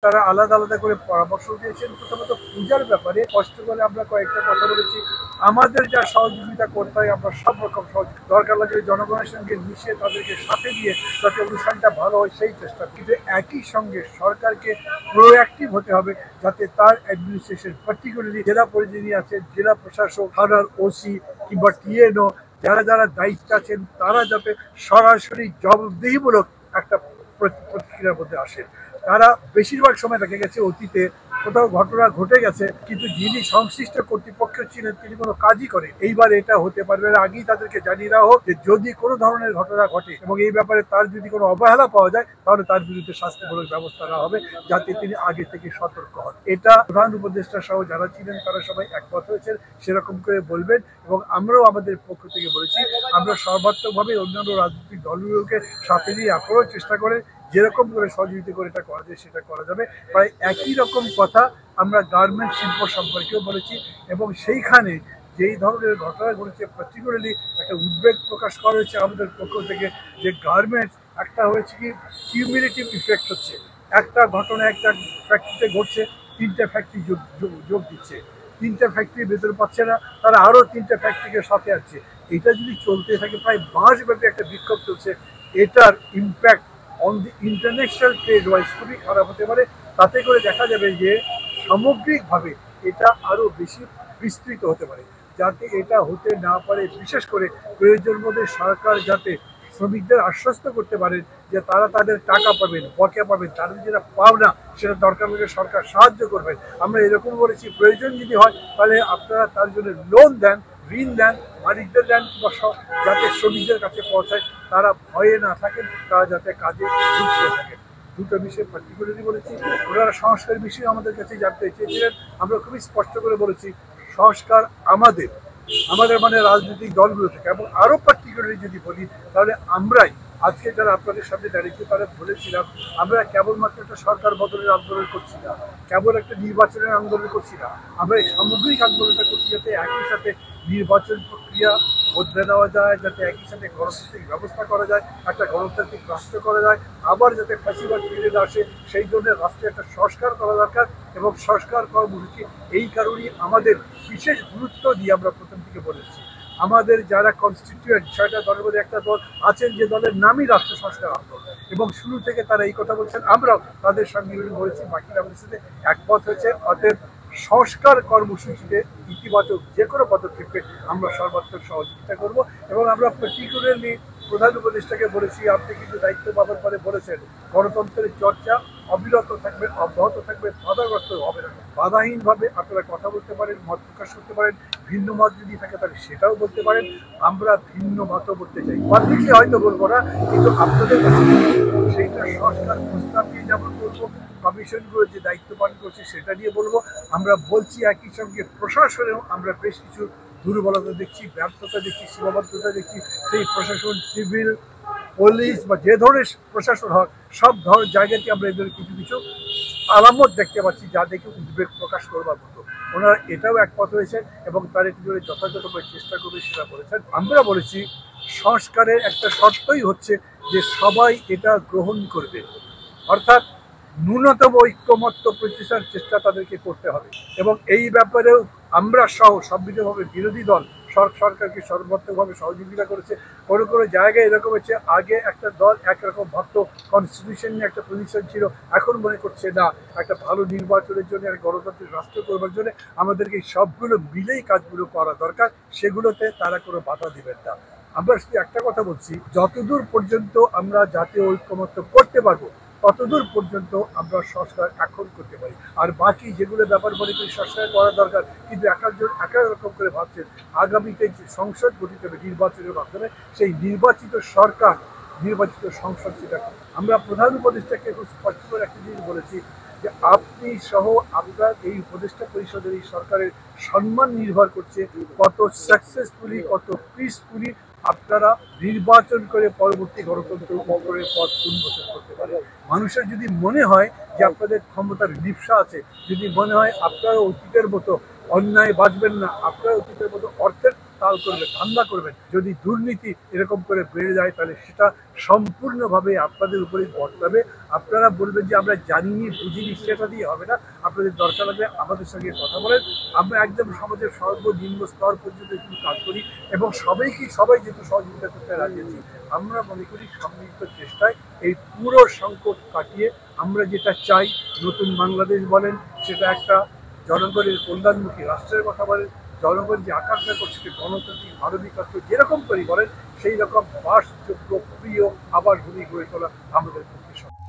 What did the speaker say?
তারা আলাদা আলাদা করে পরামর্শ দিয়েছেন। প্রথমত পূজার ব্যাপারে স্পষ্ট করে আমরা কয়েকটা কথা বলেছি। আমাদের যা সহযোগিতা করতে হয় আমরা সব রকম সহযোগিতা, দরকার লাগলে জনগণের সঙ্গে মিশে তাদেরকে সাথে দিয়ে যাতে অনুষ্ঠানটা ভালো হয় সেই চেষ্টা, কিন্তু একই সঙ্গে সরকারকে প্রোঅ্যাক্টিভ হতে হবে যাতে তার অ্যাডমিনিস্ট্রেশন, পার্টিকুলারলি জেলা যিনি আছেন, জেলা প্রশাসক, থানার ওসি কিংবা টিএনও, যারা যারা দায়িত্বে আছেন, তারা যাতে সরাসরি জবাবদিহিমূলক একটা প্রতিক্রিয়ার মধ্যে আসে। তারা বেশিরভাগ সময় দেখা গেছে অতীতে কোথাও ঘটনা ঘটে গেছে কিন্তু যিনি সংশ্লিষ্ট কর্তৃপক্ষ ছিলেন তিনি কোনো কাজই করেন। এইবার এটা হতে পারবে না। আগেই তাদেরকে জানিয়ে দেওয়া হোক যে যদি কোনো ধরনের ঘটনা ঘটে এবং এই ব্যাপারে তার যদি কোনো অবহেলা পাওয়া যায় তাহলে তার বিরুদ্ধে শাস্তিমূলক ব্যবস্থা নেওয়া হবে, যাতে তিনি আগে থেকে সতর্ক হন। এটা প্রধান উপদেষ্টা সহ যারা ছিলেন তারা সবাই একমত হয়েছেন, সেরকম করে বলবেন। এবং আমরাও আমাদের পক্ষ থেকে বলেছি আমরা সর্বাত্মকভাবে অন্যান্য রাজনৈতিক দলগুলোকে সাথে নিয়ে আপনারাও চেষ্টা করেন যেরকম করে সহযোগিতা করে এটা করা যায় সেটা করা যাবে। প্রায় একই রকম কথা আমরা গার্মেন্ট শিল্প সম্পর্কেও বলেছি এবং সেইখানে যেই ধরনের ঘটনা ঘটেছে পার্টিকুলারলি একটা উদ্বেগ প্রকাশ করা হয়েছে আমাদের পক্ষ থেকে যে গার্মেন্টস একটা হয়েছে কি কিউমিলেটিভ ইফেক্ট হচ্ছে, একটা ঘটনা একটা ফ্যাক্টরিতে ঘটছে, তিনটে ফ্যাক্টরি যোগ দিচ্ছে, তিনটে ফ্যাক্টরি ভেতরে পাচ্ছে না, তারা আরও তিনটে ফ্যাক্টরিকে সাথে আসছে। এটা যদি চলতে থাকে প্রায় মাসব্যাপী একটা বিক্ষোভ চলছে, এটার impact on the international trade wise খুবই খারাপ হতে পারে। তাতে করে দেখা যাবে যে সামগ্রিকভাবে এটা আরও বেশি বিস্তৃত হতে পারে। যাতে এটা হতে না পারে, বিশেষ করে প্রয়োজন মধ্যে সরকার যাতে শ্রমিকদের আশ্বস্ত করতে পারেন যে তারা তাদের টাকা পাবেন, বকেয়া পাবেন, তাদের যেটা পাওনা সেটা দরকার হলে সরকার সাহায্য করবেন। আমরা এরকম বলেছি প্রয়োজন যদি হয় তাহলে আপনারা তার জন্য লোন দেন, ঋণ দেন, মালিকদের দেন, বা যাতে শ্রমিকদের কাছে পৌঁছায়, তারা ভয়ে না থাকেন, তারা যাতে কাজে যুক্ত থাকেন। দুটো বিষয় পার্টিকুলারলি বলেছি। ওনারা সংস্কার বিষয়ে আমাদের কাছে জানতে চেয়েছিলেন, আমরা খুবই স্পষ্ট করে বলেছি সংস্কার আমাদের আমাদের মানে রাজনৈতিক দলগুলো থেকে। এবং আরও পার্টিকুলারলি যদি বলি তাহলে আমরাই আজকে যারা আপনাদের সামনে দাঁড়িয়েছে তারা বলেছিলাম আমরা কেবলমাত্র একটা সরকার বদলের আন্দোলন করছি না, কেবল একটা নির্বাচনের আন্দোলন করছি না, আমরা এই সামগ্রিক আন্দোলনটা করছি যাতে একই সাথে নির্বাচন প্রক্রিয়া বদলে দেওয়া যায়, যাতে একই সাথে গণতান্ত্রিক ব্যবস্থা করা যায়, একটা গণতান্ত্রিক রাষ্ট্র করা যায়, আবার যাতে ফ্যাসিবাদ ফিরে না আসে সেই জন্য রাষ্ট্রে একটা সংস্কার করা দরকার। এবং সংস্কার কর্মসূচি এই কারণেই আমাদের বিশেষ গুরুত্ব দিয়ে আমরা প্রথম থেকে বলেছি আমাদের যারা কনস্টিটিউয়েন্ট ৬টা দলের মধ্যে একটা দল আছেন যে দলের নামই রাষ্ট্র সংস্কার আন্দোলন, এবং শুরু থেকে তারা এই কথা বলছেন, আমরাও তাদের সঙ্গে বলেছি, বাকিরা আমাদের সাথে একমত হয়েছে। অতএব সংস্কার কর্মসূচিতে ইতিবাচক যে কোনো পদক্ষেপে আমরা সর্বাত্মক সহযোগিতা করব। এবং আমরা পার্টিকুলারলি প্রধান উপদেষ্টাকে বলেছি, আপনি কিন্তু দায়িত্ব পাওয়ার পরে বলেছেন গণতন্ত্রের চর্চা অবিরত থাকবে, অব্যাহত থাকবে, বাধাগ্রস্ত হবে না। বাধাহীনভাবে আপনারা কথা বলতে পারেন, মত প্রকাশ করতে পারেন, ভিন্ন মত যদি থাকে তাহলে সেটাও বলতে পারেন। আমরা ভিন্ন মতও বলতে চাই, পাবলিকলি হয়তো বলবো না, কিন্তু আপনাদের কাছে সেইটা সংস্কার প্রস্তাব নিয়ে যেমন বলবো, কমিশনগুলো যে দায়িত্ব পালন করছে সেটা নিয়ে বলবো। আমরা বলছি একই সঙ্গে প্রশাসনেও আমরা বেশ কিছু দুর্বলতা দেখছি, ব্যর্থতা দেখছি, সীমাবদ্ধতা দেখছি। সেই প্রশাসন, সিভিল, পুলিশ বা যে ধরনের প্রশাসন হোক, সব ধরনের জায়গাতে আমরা এদের কিছু কিছু আলামত দেখতে পাচ্ছি যা দেখে উদ্বেগ প্রকাশ করবার মতো। ওনারা এটাও একমত হয়েছেন এবং তার একটু যথাযথভাবে চেষ্টা করবে সেটা বলেছেন। আমরা বলেছি সংস্কারের একটা শর্তই হচ্ছে যে সবাই এটা গ্রহণ করবে, অর্থাৎ ন্যূনতম ঐক্যমত্য প্রতিষ্ঠার চেষ্টা তাদেরকে করতে হবে। এবং এই ব্যাপারেও আমরা সহ সম্মিলিতভাবে বিরোধী দল সরকারকে সর্বাত্মকভাবে সহযোগিতা করেছে। কোনো কোনো জায়গায় এরকম হচ্ছে আগে একটা দল একরকম ভাবত, কনস্টিটিউশন নিয়ে একটা পজিশন ছিল, এখন মনে করছে না একটা ভালো নির্বাচনের জন্য, একটা গণতান্ত্রিক রাষ্ট্র করবার জন্য আমাদেরকে সবগুলো মিলেই কাজগুলো করা দরকার, সেগুলোতে তারা কোনো বাধা দেবেন না। আমরা শুধু একটা কথা বলছি, যতদূর পর্যন্ত আমরা জাতীয় ঐক্যমত্য করতে পারবো ততদূর পর্যন্ত আমরা সংস্কার এখন করতে পারি। আর বাকি যেগুলো ব্যাপার মনে করি সংস্কার করা দরকার, কিন্তু একজন এক রকম করে ভাবছেন। আগামীতে যে সংসদ গঠিত হবে নির্বাচনের মাধ্যমে, সেই নির্বাচিত সরকার, নির্বাচিত সংসদ, সেটা আমরা প্রধান উপদেষ্টাকে খুব স্পষ্ট করে একটা জিনিস বলেছি যে আপনি সহ আপনার এই উপদেষ্টা পরিষদের এই সরকারের সম্মান নির্ভর করছে কত সাকসেসফুলি, কত পিসফুলি আপনারা নির্বাচন করে পরবর্তী গণতন্ত্র উপকরণের পথ উন্মোচন করতে পারে। মানুষের যদি মনে হয় যে আপনাদের ক্ষমতার লিপ্সা আছে, যদি মনে হয় আপনারা অতীতের মতো অন্যায় বাঁচবেন না, আপনারা অতীতের মতো অর্থের তাল করবেন, ধান্দা করবেন। যদি দুর্নীতি এরকম করে বেড়ে যায় তাহলে সেটা সম্পূর্ণভাবে আপনাদের উপরেই বর্তাবে। আপনারা বলবেন যে আমরা জানিনি বুঝিনি, সেটা দিয়ে হবে না। আপনাদের দরকার লাগবে আমাদের সঙ্গে কথা বলেন। আমরা একদম সমাজের সর্বনিম্ন স্তর পর্যন্ত একটু কাজ করি এবং সবাই যেহেতু সহযোগিতা করতে রাজি আছি, আমরা মনে করি সম্মিলিত চেষ্টায় এই পুরো সংকট কাটিয়ে আমরা যেটা চাই, নতুন বাংলাদেশ বলেন, সেটা একটা জনগণের কল্যাণমুখী রাষ্ট্রের কথা বলেন, জনগণ যে আকাঙ্ক্ষা করছে যে গণতান্ত্রিক মানবিকত্ব যেরকম করে বলেন সেই রকম বাসযোগ্য প্রিয় আবাসভূমি গড়ে তোলা আমাদের পক্ষে সম্ভব।